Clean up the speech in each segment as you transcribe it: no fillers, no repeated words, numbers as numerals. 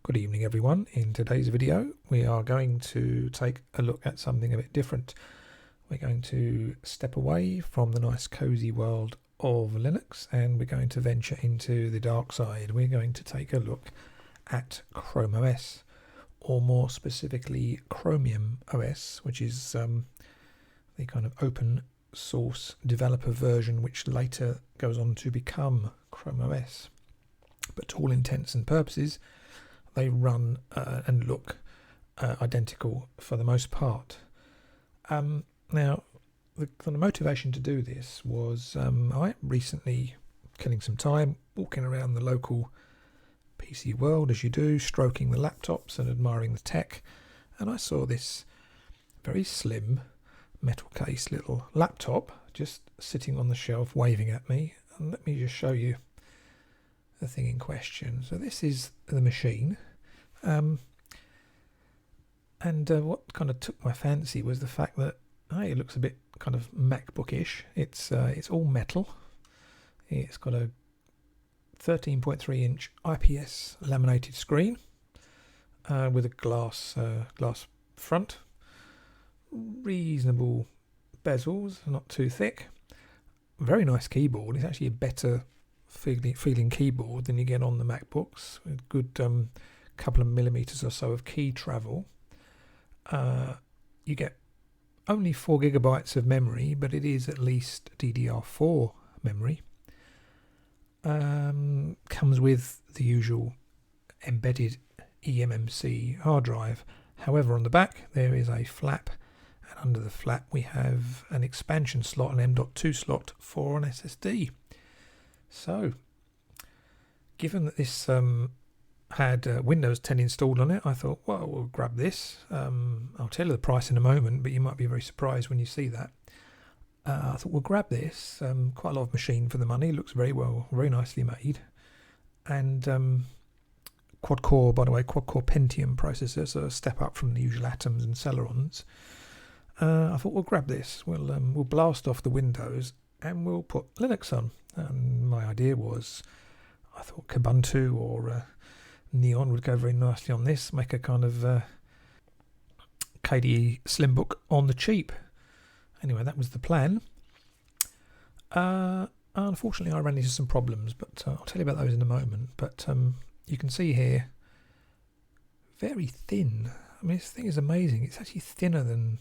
Good evening everyone. In today's video we are going to take a look at something a bit different. We're going to step away from the nice cozy world of Linux and we're going to venture into the dark side. We're going to take a look at Chrome OS, or more specifically Chromium OS, which is the kind of open source developer version which later goes on to become Chrome OS. But to all intents and purposes they run and look identical for the most part. Now, the kind of motivation to do this was I recently killing some time walking around the local PC world, as you do, stroking the laptops and admiring the tech, and I saw this very slim metal case little laptop just sitting on the shelf waving at me. And let me just show you the thing in question. So this is the machine, and what kind of took my fancy was the fact that it looks a bit kind of MacBookish. It's all metal. It's got a 13.3 inch IPS laminated screen with a glass front, reasonable bezels, not too thick, very nice keyboard. It's actually a better feeling keyboard than you get on the MacBooks, with a good couple of millimeters or so of key travel. You get only 4 gigabytes of memory, but it is at least DDR4 memory. Comes with the usual embedded eMMC hard drive. However, on the back there is a flap, and under the flap we have an expansion slot, an M.2 slot for an SSD. So, given that this had Windows 10 installed on it, I thought, well, we'll grab this. I'll tell you the price in a moment, but you might be very surprised when you see that. I thought we'll grab this. Quite a lot of machine for the money. Looks very nicely made. And quad-core, by the way, quad-core Pentium processor, so a step up from the usual Atoms and Celerons. I thought we'll grab this. We'll blast off the Windows and we'll put Linux on. And my idea was, I thought Kubuntu or Neon would go very nicely on this, make a kind of KDE Slimbook on the cheap. Anyway, that was the plan. Unfortunately, I ran into some problems, but I'll tell you about those in a moment. But you can see here, very thin. I mean, this thing is amazing. It's actually thinner than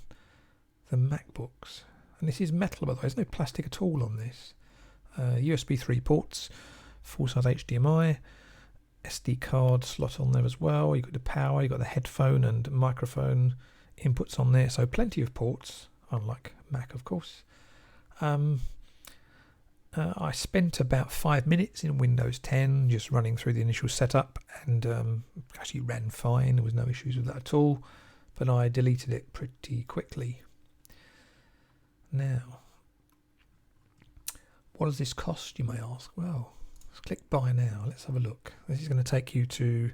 the MacBooks. And this is metal, by the way. There's no plastic at all on this. USB 3 ports, full-size HDMI, SD card slot on there as well. You've got the power, you've got the headphone and microphone inputs on there. So plenty of ports, unlike Mac, of course. I spent about 5 minutes in Windows 10 just running through the initial setup, and actually ran fine. There was no issues with that at all, but I deleted it pretty quickly. Now, what does this cost, you may ask? Well, let's click buy now. Let's have a look. This is going to take you to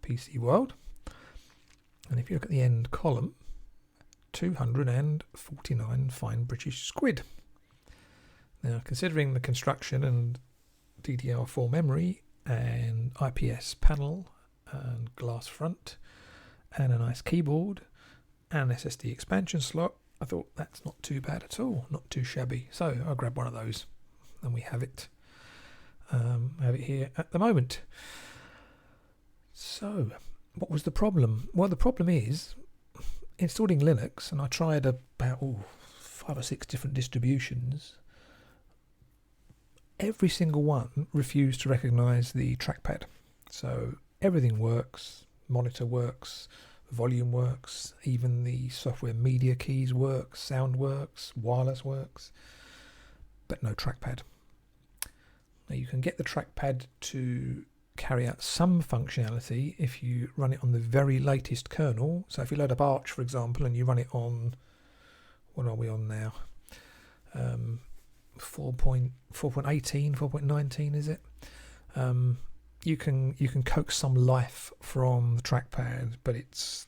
PC World, and if you look at the end column, 249 fine British squid. Now, considering the construction and DDR4 memory and IPS panel and glass front and a nice keyboard and SSD expansion slot, I thought that's not too bad at all, not too shabby. So I'll grab one of those, and we have it. Have it here at the moment. So, what was the problem? Well, the problem is installing Linux, and I tried about 5 or 6 different distributions. Every single one refused to recognize the trackpad. So everything works, monitor works, volume works, even the software media keys work, sound works, wireless works, but no trackpad. Now you can get the trackpad to carry out some functionality if you run it on the very latest kernel. So if you load up Arch, for example, and you run it on, what are we on now? 4.18, 4.19 is it? You can coax some life from the trackpad, but it's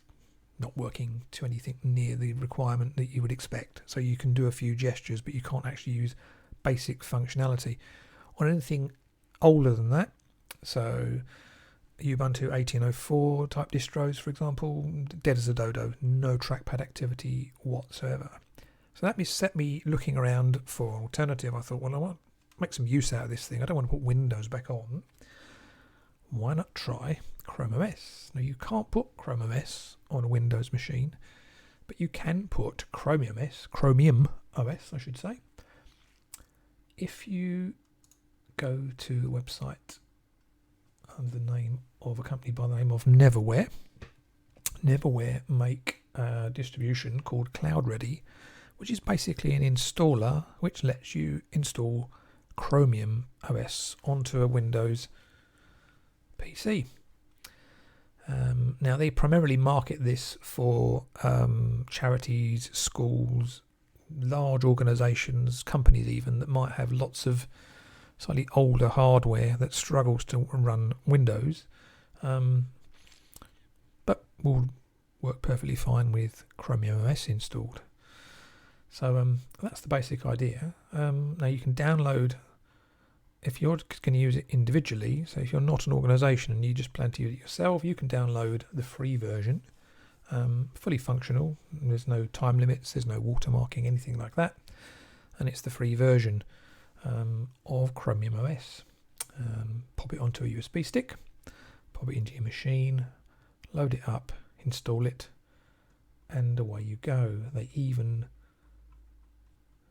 not working to anything near the requirement that you would expect. So you can do a few gestures, but you can't actually use basic functionality on anything older than that. So Ubuntu 18.04 type distros, for example, dead as a dodo, no trackpad activity whatsoever. So that set me looking around for an alternative. I thought, well, I want to make some use out of this thing. I don't want to put Windows back on. Why not try Chrome OS? Now, you can't put Chrome OS on a Windows machine, but you can put Chromium OS, I should say. If you go to the website under the name of a company by the name of Neverware. Neverware make a distribution called Cloud Ready, which is basically an installer which lets you install Chromium OS onto a Windows PC. Now they primarily market this for charities, schools, large organisations, companies even that might have lots of slightly older hardware that struggles to run Windows, but will work perfectly fine with Chromium OS installed. So that's the basic idea. Now you can download, if you're going to use it individually, so if you're not an organisation and you just plan to use it yourself, you can download the free version, fully functional. There's no time limits, there's no watermarking, anything like that, and it's the free version of Chromium OS. Pop it onto a USB stick, pop it into your machine, load it up, install it, and away you go. They even,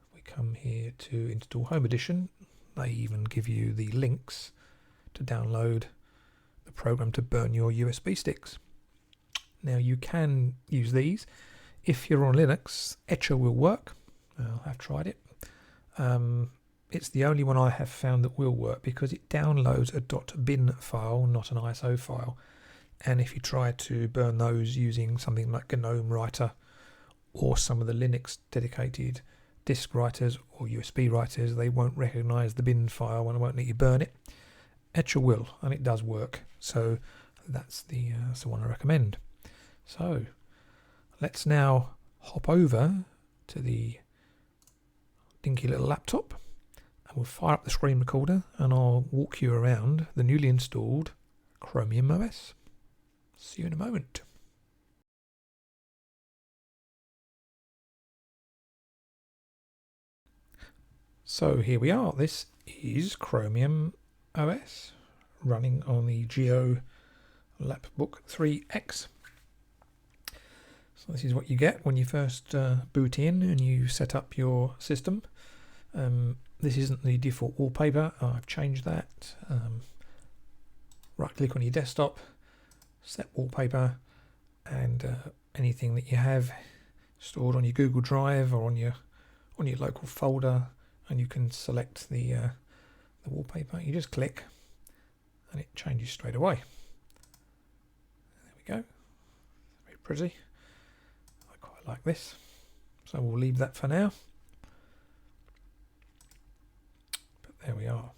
if we come here to install Home Edition, they even give you the links to download the program to burn your USB sticks. Now you can use these if you're on Linux. Etcher will work. I've tried it. It's the only one I have found that will work because it downloads a .bin file, not an ISO file. And if you try to burn those using something like GNOME Writer or some of the Linux dedicated disk writers or USB writers, they won't recognize the bin file and it won't let you burn it. Etcher will, and it does work. So that's the one I recommend. So let's now hop over to the dinky little laptop. And we'll fire up the screen recorder and I'll walk you around the newly installed Chromium OS. See you in a moment. So here we are. This is Chromium OS running on the Geo Lapbook 3X. So this is what you get when you first boot in and you set up your system. This isn't the default wallpaper. I've changed that. Right click on your desktop, set wallpaper, and anything that you have stored on your Google Drive or on your local folder, and you can select the wallpaper. You just click and it changes straight away. There we go. Very pretty. I quite like this. So we'll leave that for now. There we are.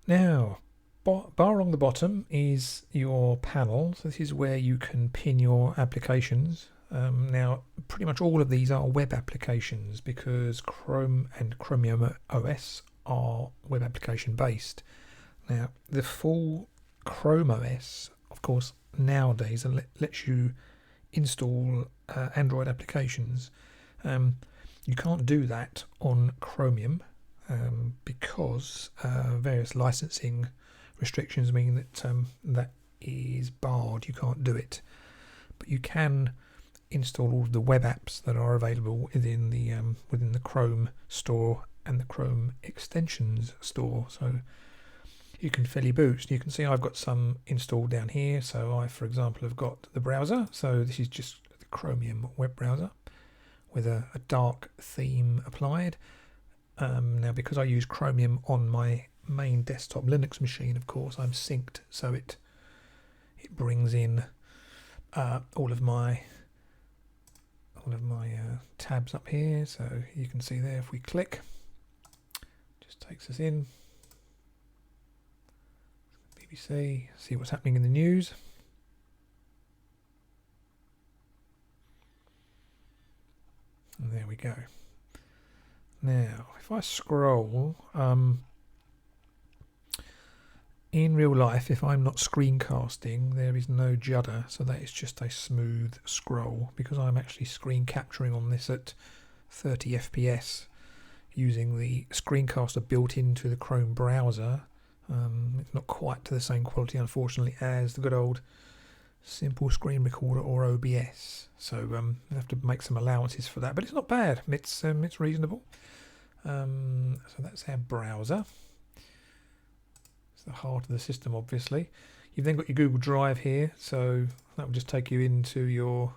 Now, bar along the bottom is your panel. So this is where you can pin your applications. Now, pretty much all of these are web applications because Chrome and Chromium OS are web application based. Now, the full Chrome OS, of course, nowadays lets you install Android applications. You can't do that on Chromium. Because various licensing restrictions mean that that is barred. You can't do it, but you can install all of the web apps that are available within the Chrome store and the Chrome extensions store. So you can fairly boost. You can see I've got some installed down here. So I, for example, have got the browser. So this is just the Chromium web browser with a dark theme applied. Now, because I use Chromium on my main desktop Linux machine, of course, I'm synced, so it brings in all of my tabs up here. So you can see there, if we click, just takes us in. BBC, see what's happening in the news. And there we go. Now, if I scroll in real life, if I'm not screencasting, there is no judder, so that is just a smooth scroll, because I'm actually screen capturing on this at 30 FPS using the screencaster built into the Chrome browser. It's not quite to the same quality, unfortunately, as the good old Simple Screen Recorder or OBS, so I have to make some allowances for that, but it's not bad. It's reasonable. So that's our browser. The heart of the system, obviously. You've then got your Google Drive here, so that will just take you into your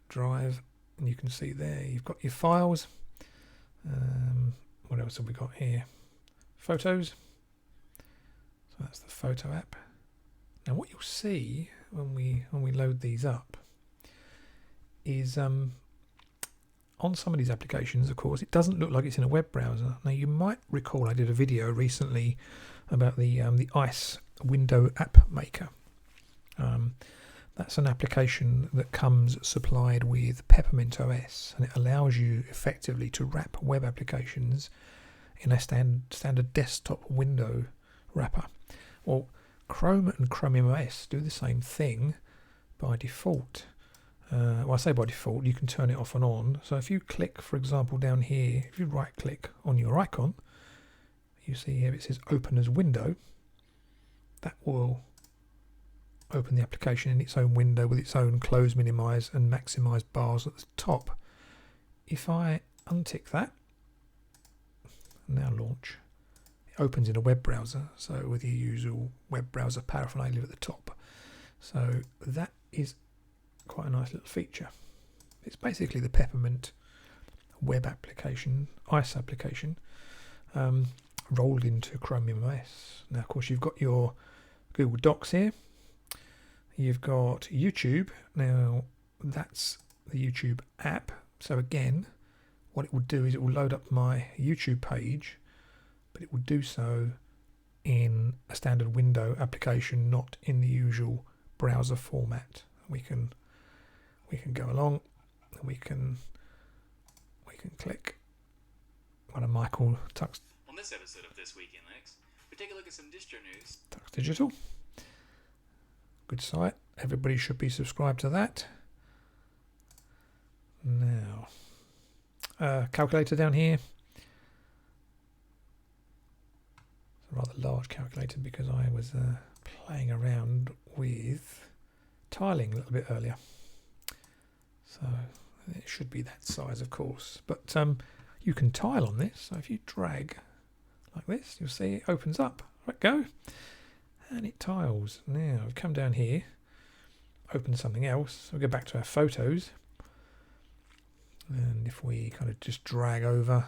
drive, and you can see there you've got your files. What else have we got here? Photos. So that's the photo app. Now what you'll see when we load these up is on some of these applications, of course, it doesn't look like it's in a web browser. Now you might recall I did a video recently about the ICE window app maker. That's an application that comes supplied with Peppermint OS, and it allows you effectively to wrap web applications in a standard desktop window wrapper. Well, Chrome and Chromium OS do the same thing by default. Well, I say by default, you can turn it off and on. So if you click, for example, down here, if you right click on your icon, you see here it says open as window. That will open the application in its own window with its own close, minimize and maximize bars at the top. If I untick that, now launch, it opens in a web browser, so with your usual web browser paraphernalia at the top. So that is quite a nice little feature. It's basically the Peppermint web application, ICE application, rolled into Chromium OS. Now, of course, you've got your Google Docs here. You've got YouTube. Now, that's the YouTube app. So again, what it will do is it will load up my YouTube page, but it will do so in a standard window application, not in the usual browser format. We can go along, and we can click one of Michael Tux. On this episode of This Week in Linux, we take a look at some distro news. Tux Digital, good site. Everybody should be subscribed to that. Now, calculator down here. It's a rather large calculator because I was playing around with tiling a little bit earlier. So it should be that size, of course, but you can tile on this. So if you drag like this, you'll see it opens up. Let go, and it tiles. Now I've come down here, open something else. We'll go back to our photos, and if we kind of just drag over,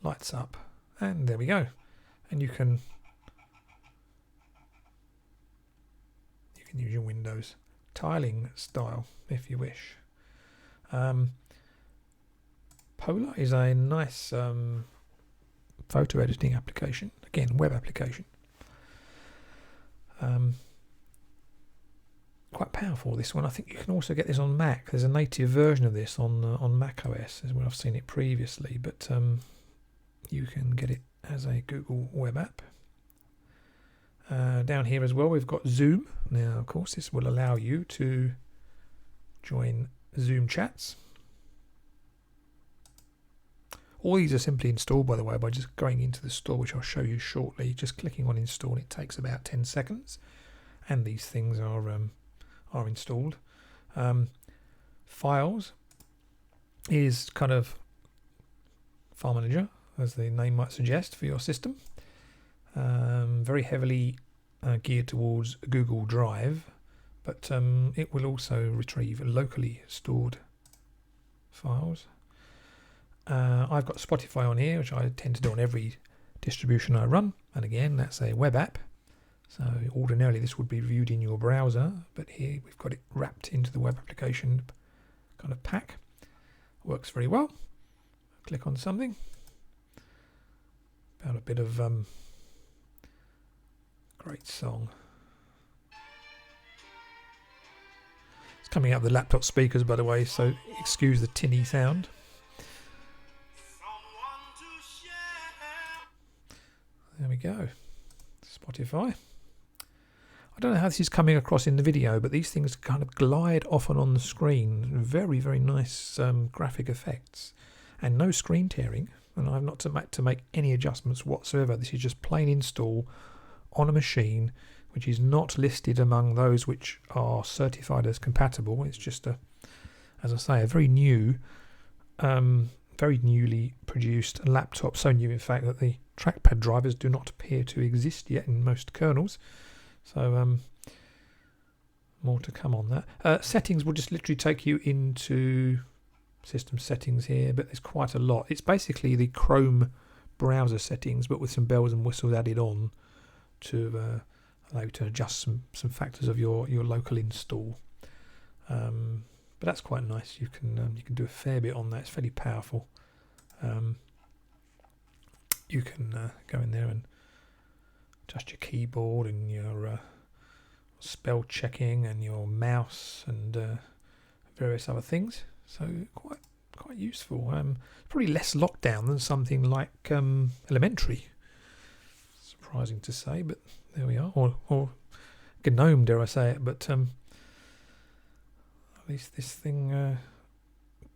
lights up, and there we go. And you can use your Windows tiling style if you wish. Polar is a nice photo editing application, again web application. Quite powerful, this one. I think you can also get this on Mac. There's a native version of this on Mac OS as well. I've seen it previously, but you can get it as a Google web app. Down here as well we've got Zoom. Now of course this will allow you to join Zoom chats. All these are simply installed, by the way, by just going into the store, which I'll show you shortly. Just clicking on install, it takes about 10 seconds, and these things are installed. Files is kind of file manager, as the name might suggest, for your system. Very heavily geared towards Google Drive, but it will also retrieve locally stored files. I've got Spotify on here, which I tend to do on every distribution I run, and again that's a web app, so ordinarily this would be viewed in your browser, but here we've got it wrapped into the web application kind of pack. Works very well. Click on something about a bit of great song. It's coming out of the laptop speakers, by the way, so excuse the tinny sound. There we go. Spotify. I don't know how this is coming across in the video, but these things kind of glide off and on the screen. Very, very nice graphic effects. And no screen tearing. And I've not to make any adjustments whatsoever. This is just plain install on a machine which is not listed among those which are certified as compatible. It's just as I say, a very new, very newly produced laptop. So new, in fact, that the trackpad drivers do not appear to exist yet in most kernels. So more to come on that. Settings will just literally take you into system settings here, but there's quite a lot. It's basically the Chrome browser settings, but with some bells and whistles added on to allow you to adjust some factors of your local install. But that's quite nice. You can do a fair bit on that. It's fairly powerful. You can go in there and adjust your keyboard and your spell checking and your mouse and various other things. So quite useful. Probably less lockdown than something like Elementary. Surprising to say, but there we are. Or GNOME, dare I say it? But at least this thing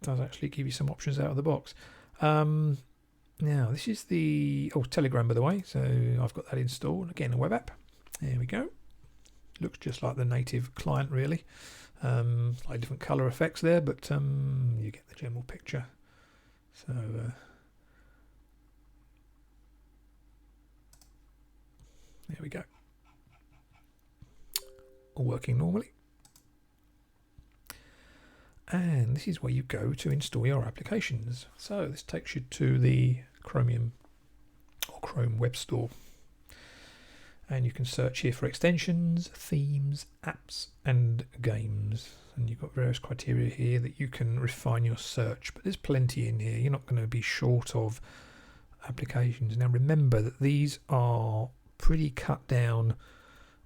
does actually give you some options out of the box. Now this is the Telegram, by the way. So I've got that installed. Again, a web app. There we go. Looks just like the native client, really. Slightly different colour effects there, but you get the general picture. So there we go. All working normally. And this is where you go to install your applications. So this takes you to the Chromium or Chrome Web Store. And you can search here for extensions, themes, apps, and games. And you've got various criteria here that you can refine your search. But there's plenty in here. You're not going to be short of applications. Now remember that these are pretty cut down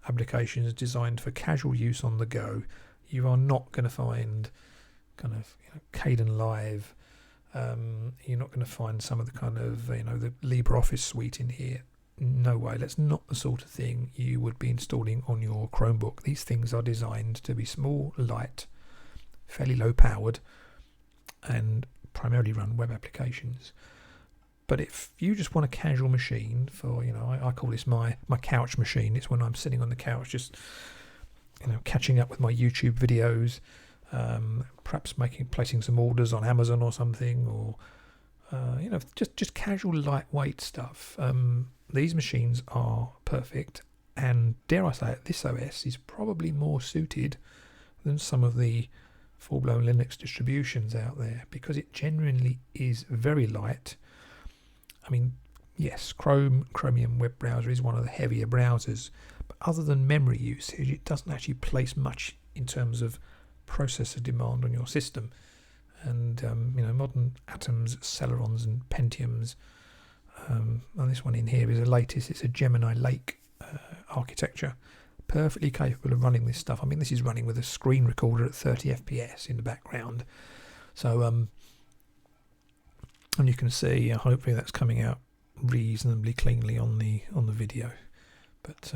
applications designed for casual use on the go. You are not going to find kind of Kden Live. You're not going to find some of the kind of the LibreOffice suite in here. No way. That's not the sort of thing you would be installing on your Chromebook. These things are designed to be small, light, fairly low powered, and primarily run web applications. But if you just want a casual machine for, I call this my couch machine. It's when I'm sitting on the couch just catching up with my YouTube videos, perhaps placing some orders on Amazon or something, or just casual lightweight stuff. These machines are perfect, and dare I say it, this OS is probably more suited than some of the full-blown Linux distributions out there, because it genuinely is very light. I mean, yes, Chromium web browser is one of the heavier browsers, but other than memory usage, it doesn't actually place much in terms of processor demand on your system. And modern Atoms, Celerons, and Pentiums. And this one in here is the latest. It's a Gemini Lake architecture, perfectly capable of running this stuff. I mean, this is running with a screen recorder at 30 FPS in the background. So, and you can see, hopefully that's coming out reasonably cleanly on the video. But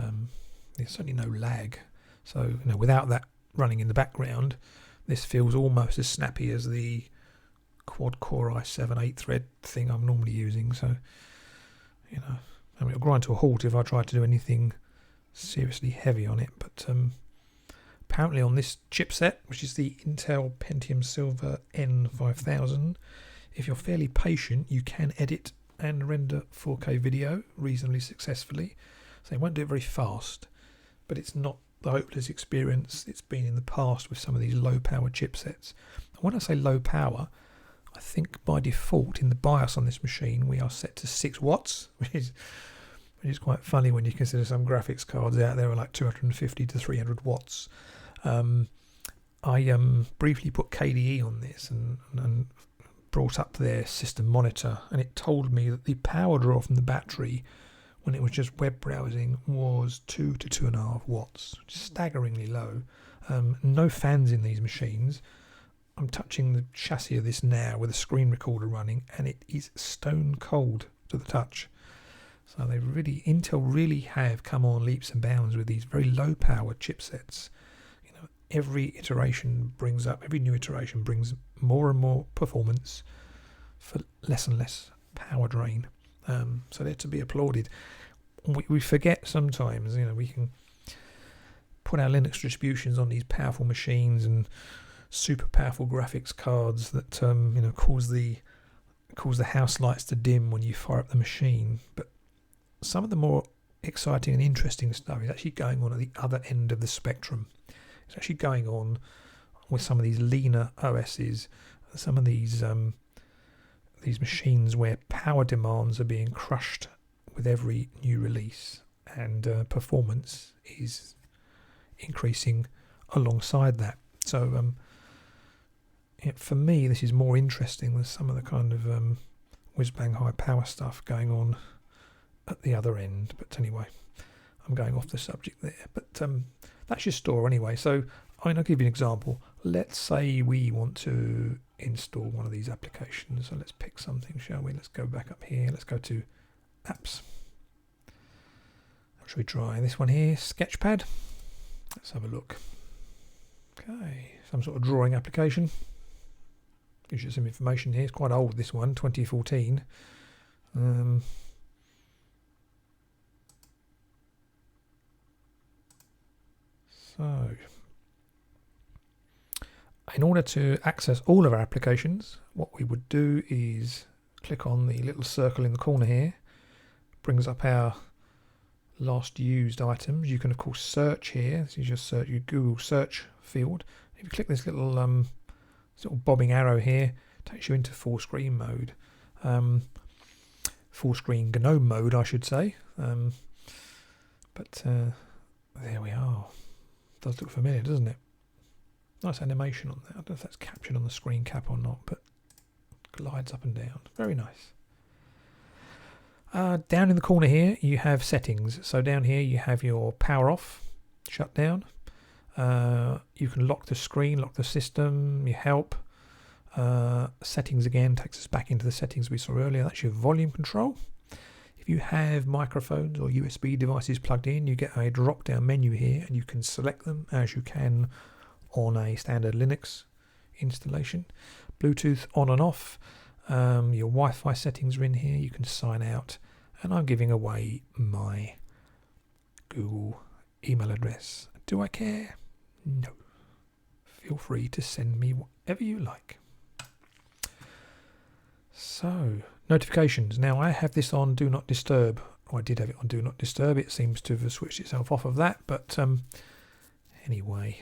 there's certainly no lag. So, without that running in the background, this feels almost as snappy as the quad-core i7 8-thread thing I'm normally using. So, it'll grind to a halt if I try to do anything seriously heavy on it. But apparently on this chipset, which is the Intel Pentium Silver N5000, if you're fairly patient, you can edit and render 4K video reasonably successfully. So it won't do it very fast, but it's not the hopeless experience it's been in the past with some of these low power chipsets. And when I say low power, I think by default in the BIOS on this machine we are set to 6 watts, which is quite funny when you consider some graphics cards out there are like 250 to 300 watts. I briefly put KDE on this and brought up their system monitor, and it told me that the power draw from the battery when it was just web browsing was 2 to 2.5 watts, which is staggeringly low. No fans in these machines. I'm touching the chassis of this now with a screen recorder running, and it is stone cold to the touch. So Intel really have come on leaps and bounds with these very low power chipsets. You know, every new iteration brings more and more performance for less and less power drain. So they're to be applauded. We forget sometimes, you know, we can put our Linux distributions on these powerful machines and super powerful graphics cards that you know, cause the house lights to dim when you fire up the machine. But some of the more exciting and interesting stuff is actually going on at the other end of the spectrum. It's actually going on with some of these leaner OSs, some of these machines where power demands are being crushed with every new release, and performance is increasing alongside that. So for me, this is more interesting than some of the kind of whiz-bang high power stuff going on at the other end. But anyway, I'm going off the subject there. But that's your store anyway. So I'll give you an example. Let's say we want to install one of these applications. So let's pick something, shall we? Let's go back up here. Let's go to apps. Should we try this one here, Sketchpad? Let's have a look. Okay, some sort of drawing application. Gives you some information here. It's quite old, this one, 2014. So, in order to access all of our applications, what we would do is click on the little circle in the corner here. Brings up our last used items. You can of course search here. This is your Google search field. If you click this little sort of bobbing arrow here, it takes you into full screen mode, full screen GNOME mode, I should say. But there we are. Does look familiar, doesn't it? Nice animation on there. I don't know if that's captured on the screen cap or not, but glides up and down. Very nice. Down in the corner here you have settings. So down here you have your power off, shut down. You can lock the screen, lock the system, your help. Settings again takes us back into the settings we saw earlier. That's your volume control. If you have microphones or USB devices plugged in, you get a drop down menu here and you can select them as you can on a standard Linux installation. Bluetooth on and off. Your Wi-Fi settings are in here. You can sign out, and I'm giving away my Google email address. Do I care? No. Feel free to send me whatever you like. So, notifications. Now I have this on Do Not Disturb. I did have it on Do Not Disturb. It seems to have switched itself off of that, but anyway,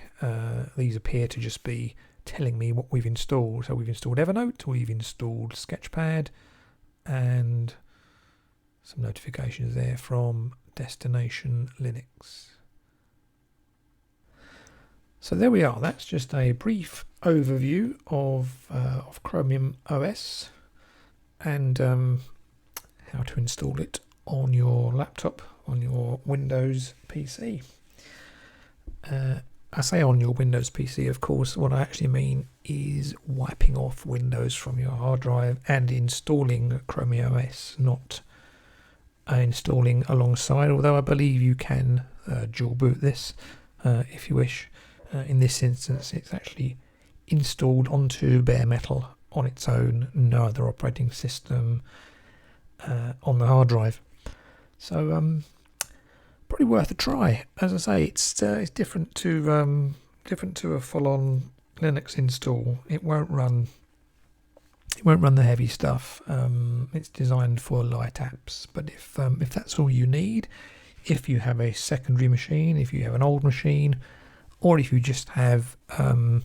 these appear to just be telling me what we've installed. So we've installed Evernote, we've installed Sketchpad, and some notifications there from Destination Linux. So there we are. That's just a brief overview of Chromium OS and how to install it on your laptop, on your Windows PC. I say on your Windows PC, of course. What I actually mean is wiping off Windows from your hard drive and installing Chromium OS, not installing alongside, although I believe you can dual boot this if you wish. In this instance, it's actually installed onto bare metal on its own, no other operating system on the hard drive. So probably worth a try. As I say, it's different to a full-on Linux install. It won't run the heavy stuff. It's designed for light apps. But if that's all you need, if you have a secondary machine, if you have an old machine, or if you just have a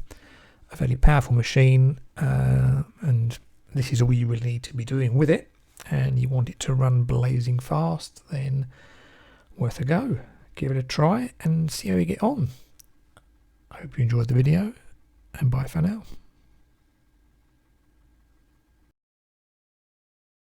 fairly powerful machine, and this is all you really need to be doing with it, and you want it to run blazing fast, then worth a go. Give it a try and see how you get on. I hope you enjoyed the video, and bye for now.